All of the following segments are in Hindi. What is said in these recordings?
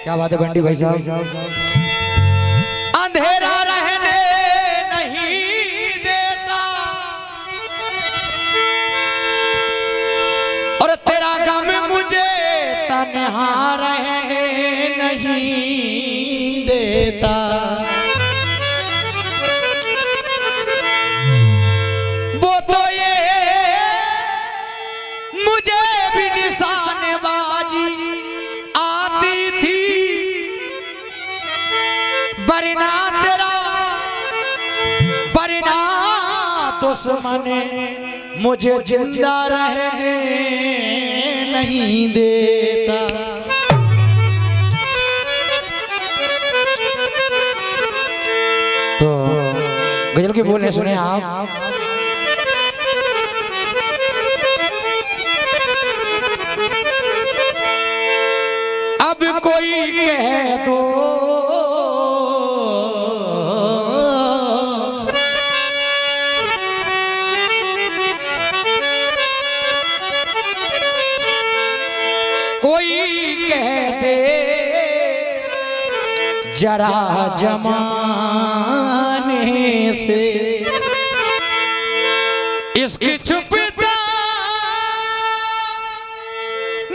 क्या बात है बंटी भाई साहब। अंधेरा रहने नहीं देता और तेरा गम मुझे तन्हा रहने नहीं देता। वो तो ये मुझे भी निशानबाजी आती थी, वरना तेरा वरना दुश्मन मुझे जिंदा रहने नहीं देता। तो गजल के बोलने सुने आप। अब कोई कह दो कोई कह दे जरा जमाने से इसकी छुपता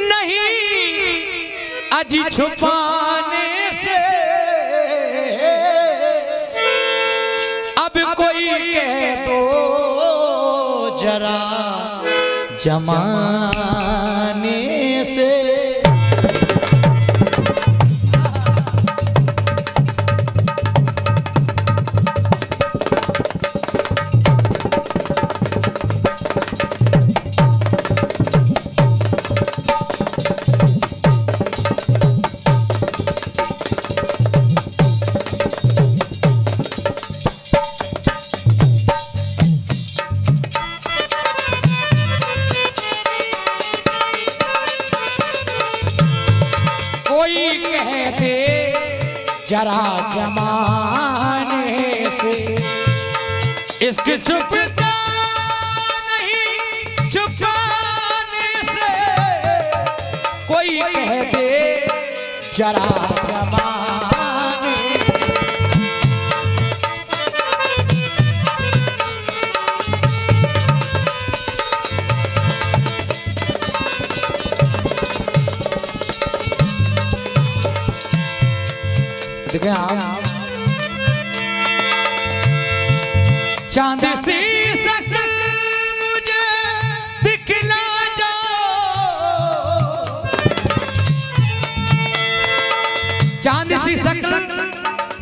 नहीं अजी छुपाने से। अब कोई कह दो जरा जमाने से। कोई कह दे जरा जमाने से इसकी छुपता नहीं छुपाने से। कोई कह दे जरा जमाने देखें आप। चांद सी शक्ल मुझे दिखला जाओ, चांद सी शक्ल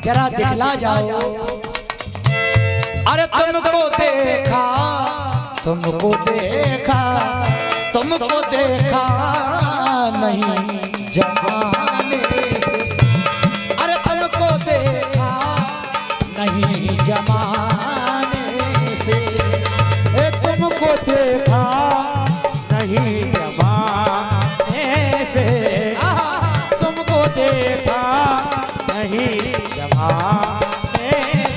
जरा दिखला जाओ। अरे तुमको देखा तुमको देखा तुमको देखा नहीं जमाने से। अरे तुमको देखा नहीं जमाने से। तुमको देखा नहीं जमाने से। तुमको देखा नहीं जमाने से।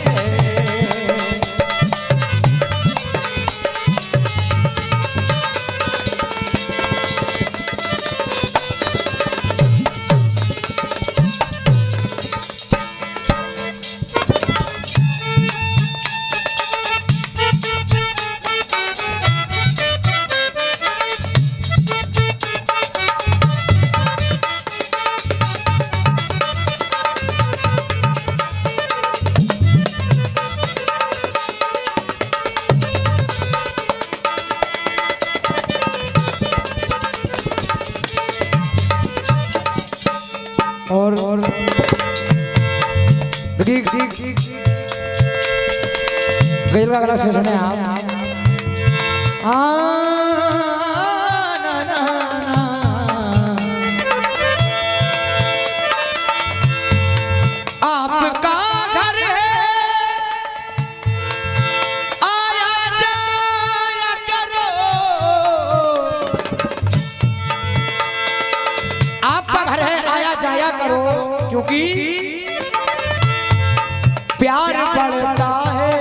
और गजल का अगला सेशन है आप। ना, ना, ना। आपका घर है आया जाया करो। आपका घर है आया जाया करो, क्योंकि प्यार बढ़ता है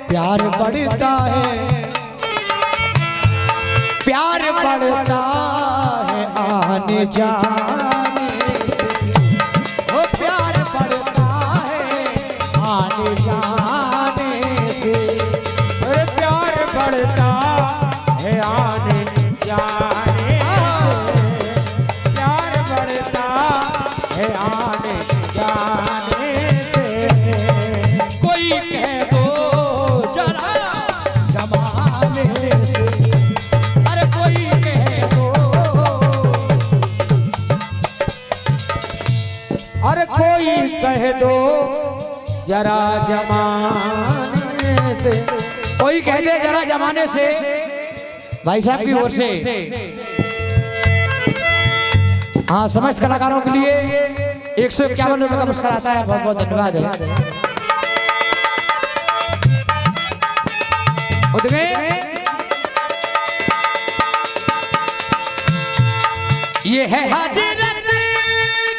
प्यार बढ़ता है प्यार बढ़ता है आने जाने से। कह दो जरा जमाने से, कोई कह दे जरा जमाने से। भाई साहब की ओर से हाँ समस्त कलाकारों के लिए 151 रुपए का पुरस्कार आता है। बहुत बहुत धन्यवाद है। ये है हजरत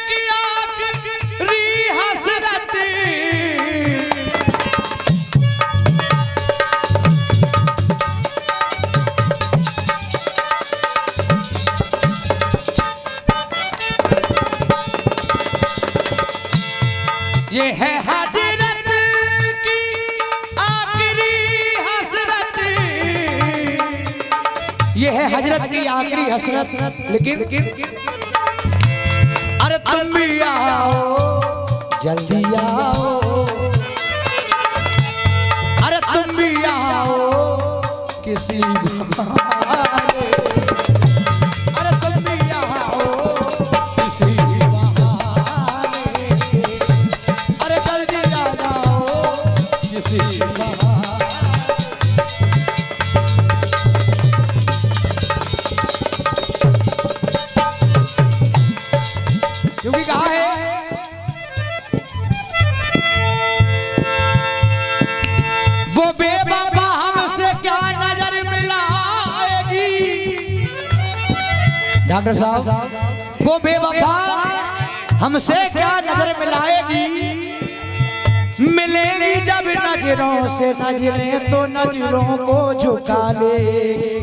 की आखिरी हसरत, ये है हजरत की आखिरी हसरत, ये है हजरत की आखिरी हसरत। लेकिन अरे तुम भी आओ जल्दी आओ, अरे तुम भी आओ किसी बहाने, अरे तुम भी आओ किसी बहाने, अरे जल्दी आ जाओ किसी बहाने। क्योंकि कहा है वो बेवफा हमसे क्या नजर मिलाएगी। डॉक्टर साहब वो बेवफा हमसे क्या नजर मिलाएगी, मिलेगी जब नजरों से नजरें तो नजरों को झुका लेगी।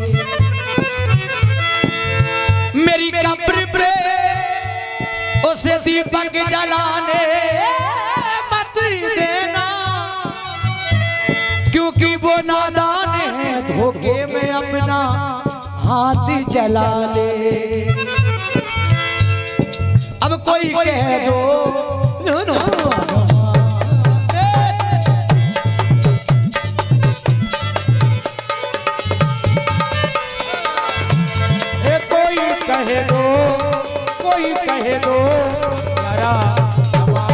मेरी कब्र पे उसे दीपक जलाने मत देना, क्योंकि वो नादान है धोखे में अपना हाथ जला ले। अब कोई कह दो नो नो कोई कह दो जरा जमाने